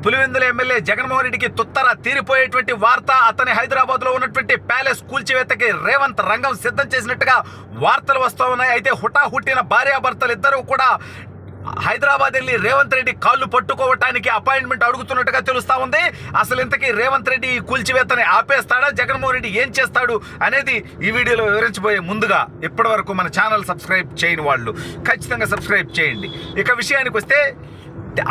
Pulivendula MLA Jaganmohan రెడ్డికి తుత్తర తీరిపోయేటువంటి వార్త. అతని హైదరాబాద్లో ఉన్నటువంటి ప్యాలెస్ కూల్చివేతకి రేవంత్ రంగం సిద్ధం చేసినట్టుగా వార్తలు వస్తూ ఉన్నాయి. అయితే హుటాహుట్టిన భార్యాభర్తలు ఇద్దరు కూడా హైదరాబాద్ వెళ్ళి రేవంత్ రెడ్డి కాళ్ళు పట్టుకోవటానికి అపాయింట్మెంట్ అడుగుతున్నట్టుగా తెలుస్తా ఉంది. అసలు ఇంతకీ రేవంత్ రెడ్డి ఈ కూల్చివేతని ఆపేస్తాడా, జగన్మోహన్ రెడ్డి ఏం చేస్తాడు అనేది ఈ వీడియోలో వివరించబోయే ముందుగా ఇప్పటి వరకు మన ఛానల్ సబ్స్క్రైబ్ చేయని వాళ్ళు ఖచ్చితంగా సబ్స్క్రైబ్ చేయండి. ఇక విషయానికి వస్తే,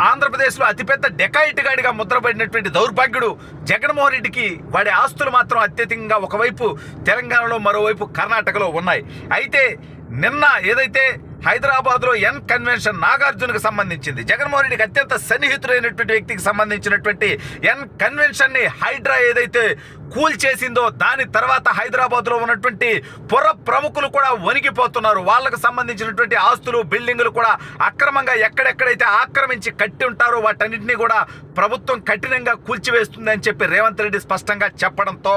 ఆంధ్రప్రదేశ్లో అతిపెద్ద డెకాయిట్ గాడిగా ముద్రపడినటువంటి దౌర్భాగ్యుడు జగన్మోహన్ రెడ్డికి వాడి ఆస్తులు మాత్రం అత్యధికంగా ఒకవైపు తెలంగాణలో, మరోవైపు కర్ణాటకలో ఉన్నాయి. అయితే నిన్న ఏదైతే హైదరాబాద్లో ఎన్ కన్వెన్షన్ నాగార్జునకు సంబంధించింది, జగన్మోహన్ రెడ్డికి అత్యంత సన్నిహితుడైనటువంటి వ్యక్తికి సంబంధించినటువంటి ఎన్ కన్వెన్షన్ని హైడ్రా ఏదైతే కూల్చేసిందో దాని తర్వాత హైదరాబాద్లో ఉన్నటువంటి పుర ప్రముఖులు కూడా వణికిపోతున్నారు. వాళ్ళకు సంబంధించినటువంటి ఆస్తులు, బిల్డింగులు కూడా అక్రమంగా ఎక్కడెక్కడైతే ఆక్రమించి కట్టి ఉంటారో వాటన్నింటినీ కూడా ప్రభుత్వం కఠినంగా కూల్చివేస్తుంది అని చెప్పి రేవంత్ రెడ్డి స్పష్టంగా చెప్పడంతో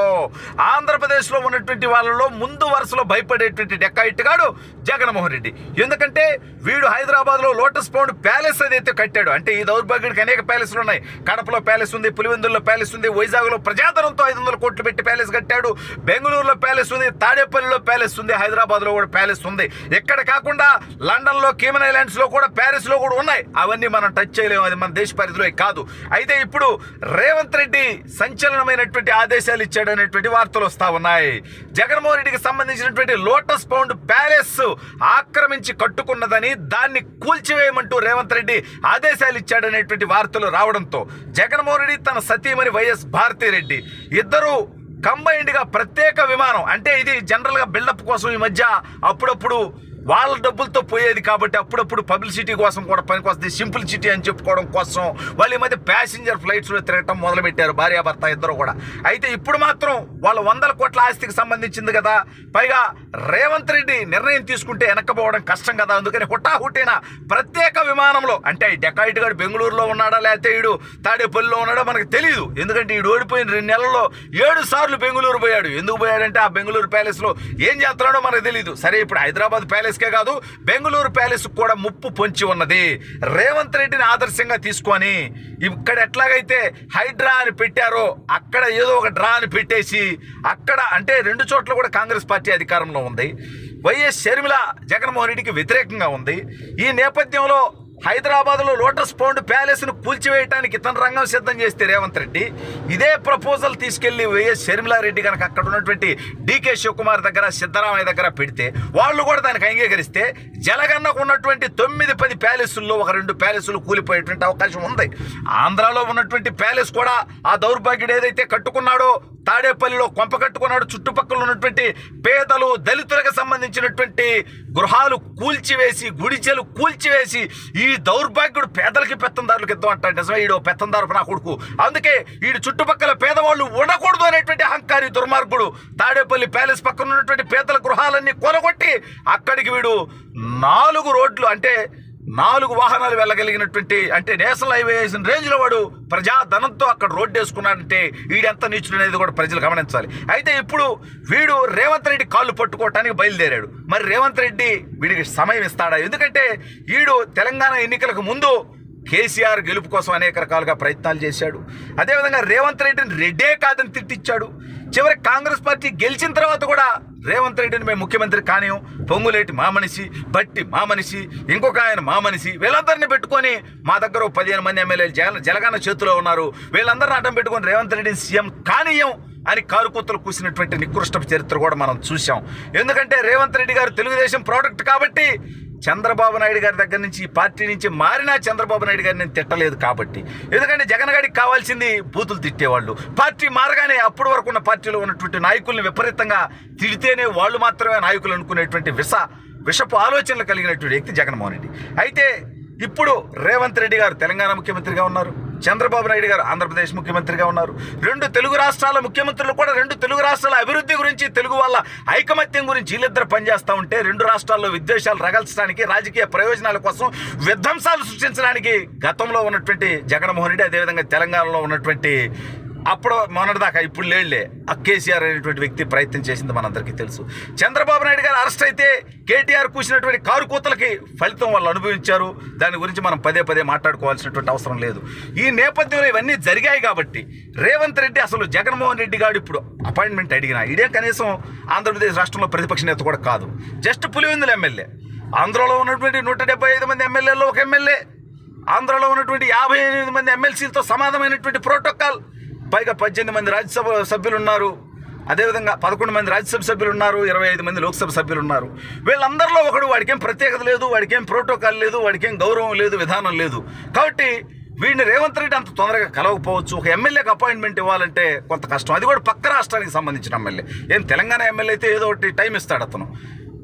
ఆంధ్రప్రదేశ్లో ఉన్నటువంటి వాళ్ళలో ముందు వరుసలో భయపడేటువంటి డెకాయిట్ గాడు జగన్మోహన్ రెడ్డి. ఎందుకంటే వీడు హైదరాబాద్లో లోటస్ పౌండ్ ప్యాలెస్ ఏదైతే కట్టాడు, అంటే ఈ దౌర్భాగ్యుడికి అనేక ప్యాలెస్లు ఉన్నాయి. కడపలో ప్యాలెస్ ఉంది, పులివెందుల్లో ప్యాలెస్ ఉంది, వైజాగ్లో ప్రజాధనంతో 500 కోట్లు పెట్టి ప్యాలెస్ కట్టాడు, బెంగళూరులో ప్యాలెస్ ఉంది, తాడేపల్లిలో ప్యాలెస్ ఉంది, హైదరాబాద్లో కూడా ప్యాలెస్ ఉంది. ఎక్కడ కాకుండా లండన్లో, కేమన్ ఐలాండ్స్లో కూడా, ప్యారిస్లో కూడా ఉన్నాయి. అవన్నీ మనం టచ్ చేయలేము, అది మన దేశ పరిధిలో కాదు. అయితే ఇప్పుడు రేవంత్ రెడ్డి సంచలనమైనటువంటి ఆదేశాలు ఇచ్చాడు అనేటువంటి వార్తలు వస్తా ఉన్నాయి. జగన్మోహన్ రెడ్డికి సంబంధించినటువంటి లోటస్ పౌండ్ ప్యాలెస్ ఆక్రమించి కట్టుకున్నదని, దాన్ని కూల్చివేయమంటూ రేవంత్ రెడ్డి ఆదేశాలు ఇచ్చాడనేటువంటి వార్తలు రావడంతో జగన్మోహన్ రెడ్డి తన సతీమణి వైఎస్ భారతిరెడ్డి ఇద్దరు కంబైన్డ్గా ప్రత్యేక విమానం, అంటే ఇది జనరల్గా బిల్డప్ కోసం ఈ మధ్య అప్పుడప్పుడు వాళ్ళ డబ్బులతో పోయేది కాబట్టి అప్పుడప్పుడు పబ్లిసిటీ కోసం కూడా పనికొస్తుంది, సింప్లిసిటీ అని చెప్పుకోవడం కోసం వాళ్ళు ఈ మధ్య ప్యాసింజర్ ఫ్లైట్స్లో తిరగటం మొదలుపెట్టారు భార్యాభర్త ఇద్దరు కూడా. అయితే ఇప్పుడు మాత్రం వాళ్ళ 100 కోట్ల ఆస్తికి సంబంధించింది కదా, పైగా రేవంత్ రెడ్డి నిర్ణయం తీసుకుంటే వెనక్కపోవడం కష్టం కదా, అందుకని హుటాహుటిన ప్రత్యేక విమానంలో, అంటే ఈ డెకాయిట్ గాడు బెంగళూరులో ఉన్నాడా లేకపోతే ఈడు తాడేపల్లిలో ఉన్నాడో మనకు తెలియదు. ఎందుకంటే ఈడు ఓడిపోయిన 2 నెలల్లో 7 సార్లు బెంగళూరు పోయాడు. ఎందుకు పోయాడంటే ఆ బెంగళూరు ప్యాలెస్లో ఏం చేస్తున్నాడో మనకు తెలియదు. సరే, ఇప్పుడు హైదరాబాద్ ప్యాలెస్ కాదు, బెంగళూరు ప్యాలెస్ కూడా ముప్పు పొంచి ఉన్నది. రేవంత్ రెడ్డిని ఆదర్శంగా తీసుకొని ఇక్కడ ఎట్లాగైతే హైడ్రా అని పెట్టారో అక్కడ ఏదో ఒక డ్రా అని పెట్టేసి, అక్కడ అంటే 2 చోట్ల కూడా కాంగ్రెస్ పార్టీ అధికారంలో ఉంది. వైఎస్ షర్మిల జగన్మోహన్ రెడ్డికి వ్యతిరేకంగా ఉంది. ఈ నేపథ్యంలో హైదరాబాద్లో లోటస్ పౌండ్ ప్యాలెస్ను కూల్చివేయడానికి ఇతను రంగం సిద్ధం చేస్తే రేవంత్ రెడ్డి ఇదే ప్రపోజల్ తీసుకెళ్లి వైఎస్ షర్మిలారెడ్డి కనుక అక్కడ ఉన్నటువంటి డీకే శివకుమార్ దగ్గర, సిద్ధరామయ్య దగ్గర పెడితే వాళ్ళు కూడా దానికి అంగీకరిస్తే జలగన్నకు ఉన్నటువంటి 9-10 ప్యాలెస్ల్లో ఒక 2 ప్యాలెస్లు కూలిపోయేటువంటి అవకాశం ఉంది. ఆంధ్రాలో ఉన్నటువంటి ప్యాలెస్ కూడా ఆ దౌర్భాగ్యుడు ఏదైతే కట్టుకున్నాడో, తాడేపల్లిలో కొంప కట్టుకున్నాడు, చుట్టుపక్కల ఉన్నటువంటి పేదలు, దళితులకు సంబంధించినటువంటి గృహాలు కూల్చివేసి, గుడిచెలు కూల్చివేసి ఈ దౌర్భాగ్యుడు పేదలకి పెత్తందారులకు ఇద్దాం అంటాడు. నిజమే, ఈడో పెత్తందారు నా కొడుకు. అందుకే ఈడు చుట్టుపక్కల పేదవాళ్ళు ఉండకూడదు అనేటువంటి అహంకారి దుర్మార్గుడు తాడేపల్లి ప్యాలెస్ పక్కన ఉన్నటువంటి పేదల గృహాలన్నీ కొనగొట్టి అక్కడికి వీడు 4 రోడ్లు, అంటే 4 వాహనాలు వెళ్ళగలిగినటువంటి, అంటే నేషనల్ హైవే వేసిన రేంజ్లో వాడు ప్రజాధనంతో అక్కడ రోడ్డు వేసుకున్నాడంటే వీడెంత నీచుడు అనేది కూడా ప్రజలు గమనించాలి. అయితే ఇప్పుడు వీడు రేవంత్ రెడ్డి కాళ్ళు పట్టుకోవటానికి బయలుదేరాడు. మరి రేవంత్ రెడ్డి వీడికి సమయం ఇస్తాడా? ఎందుకంటే వీడు తెలంగాణ ఎన్నికలకు ముందు కేసీఆర్ గెలుపు కోసం అనేక రకాలుగా ప్రయత్నాలు చేశాడు. అదేవిధంగా రేవంత్ రెడ్డిని రెడ్డే కాదని తిట్టించాడు. చివరికి కాంగ్రెస్ పార్టీ గెలిచిన తర్వాత కూడా రేవంత్ రెడ్డిని మేము ముఖ్యమంత్రి కానియం, పొంగులేటి మా మనిషి, బట్టి మా మనిషి, ఇంకొక ఆయన మా మనిషి, వీళ్ళందరినీ పెట్టుకొని మా దగ్గర 15 మంది ఎమ్మెల్యేలు జలగన్న చేతిలో ఉన్నారు, వీళ్ళందరినీ అడ్డం పెట్టుకొని రేవంత్ రెడ్డిని సీఎం కానీయం అని కారుకూతలు కూసినటువంటి నికృష్ట చరిత్ర కూడా మనం చూసాం. ఎందుకంటే రేవంత్ రెడ్డి గారు తెలుగుదేశం ప్రోడక్ట్ కాబట్టి చంద్రబాబు నాయుడు గారి దగ్గర నుంచి, ఈ పార్టీ నుంచి మారినా చంద్రబాబు నాయుడు గారిని నేను తిట్టలేదు కాబట్టి. ఎందుకంటే జగన్ గారికి కావాల్సింది బూతులు తిట్టేవాళ్ళు. పార్టీ మారగానే అప్పటి వరకు ఉన్న పార్టీలో ఉన్నటువంటి నాయకుల్ని విపరీతంగా తిడితేనే వాళ్ళు మాత్రమే నాయకులు అనుకునేటువంటి విషపు ఆలోచనలు కలిగినటువంటి వ్యక్తి జగన్మోహన్ రెడ్డి. అయితే ఇప్పుడు రేవంత్ రెడ్డి గారు తెలంగాణ ముఖ్యమంత్రిగా ఉన్నారు, చంద్రబాబు నాయుడు గారు ఆంధ్రప్రదేశ్ ముఖ్యమంత్రిగా ఉన్నారు. 2 తెలుగు రాష్ట్రాల ముఖ్యమంత్రులు కూడా 2 తెలుగు రాష్ట్రాల అభివృద్ధి గురించి, తెలుగు వాళ్ళ ఐకమత్యం గురించి వీళ్ళిద్దరు పనిచేస్తూ ఉంటే 2 రాష్ట్రాల్లో విద్వేషాలు రగల్చడానికి, రాజకీయ ప్రయోజనాల కోసం విధ్వంసాలు సృష్టించడానికి గతంలో ఉన్నటువంటి జగన్మోహన్ రెడ్డి, అదేవిధంగా తెలంగాణలో ఉన్నటువంటి అప్పుడు మొన్నటిదాకా ఇప్పుడు లేళ్లే కేసీఆర్ అనేటువంటి వ్యక్తి ప్రయత్నం చేసింది మనందరికీ తెలుసు. చంద్రబాబు నాయుడు గారు అరెస్ట్ అయితే కేటీఆర్ కూసినటువంటి కారు కూతలకి ఫలితం వాళ్ళు అనుభవించారు. దాని గురించి మనం పదే పదే మాట్లాడుకోవాల్సినటువంటి అవసరం లేదు. ఈ నేపథ్యంలో ఇవన్నీ జరిగాయి కాబట్టి రేవంత్ రెడ్డి అసలు జగన్మోహన్ రెడ్డి గారు ఇప్పుడు అపాయింట్మెంట్ అడిగినా ఇదే కనీసం ఆంధ్రప్రదేశ్ రాష్ట్రంలో ప్రతిపక్ష నేత కూడా కాదు, జస్ట్ పులివెందుల ఎమ్మెల్యే. ఆంధ్రలో ఉన్నటువంటి 175 మంది ఎమ్మెల్యేలో ఒక ఎమ్మెల్యే, ఆంధ్రలో ఉన్నటువంటి 58 మంది ఎమ్మెల్సీలతో సమానమైనటువంటి ప్రోటోకాల్, పైగా 18 మంది రాజ్యసభ సభ్యులు ఉన్నారు, అదేవిధంగా 11 మంది రాజ్యసభ సభ్యులు ఉన్నారు, 25 మంది లోక్సభ సభ్యులు ఉన్నారు. వీళ్ళందరిలో ఒకడు వాడికేం ప్రత్యేకత లేదు, వాడికేం ప్రోటోకాల్ లేదు, వాడికేం గౌరవం లేదు, విధానం లేదు. కాబట్టి వీడిని రేవంత్ రెడ్డి అంత తొందరగా కలవకపోవచ్చు. ఒక ఎమ్మెల్యేకి అపాయింట్మెంట్ ఇవ్వాలంటే కొంత కష్టం, అది కూడా పక్క రాష్ట్రానికి సంబంధించిన ఎమ్మెల్యే. ఏం తెలంగాణ ఎమ్మెల్యే అయితే ఏదో ఒకటి టైం ఇస్తాడు అతను.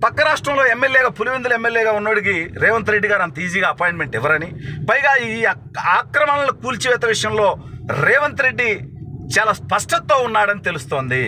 పక్క రాష్ట్రంలో ఎమ్మెల్యేగా పులివెందుల ఎమ్మెల్యేగా ఉన్నోడికి రేవంత్ రెడ్డి గారు అంత ఈజీగా అపాయింట్మెంట్ ఇవ్వరని, పైగా ఈ ఆక్రమణల కూల్చివేత విషయంలో రేవంత్ రెడ్డి చాలా స్పష్టతతో ఉన్నాడని తెలుస్తోంది.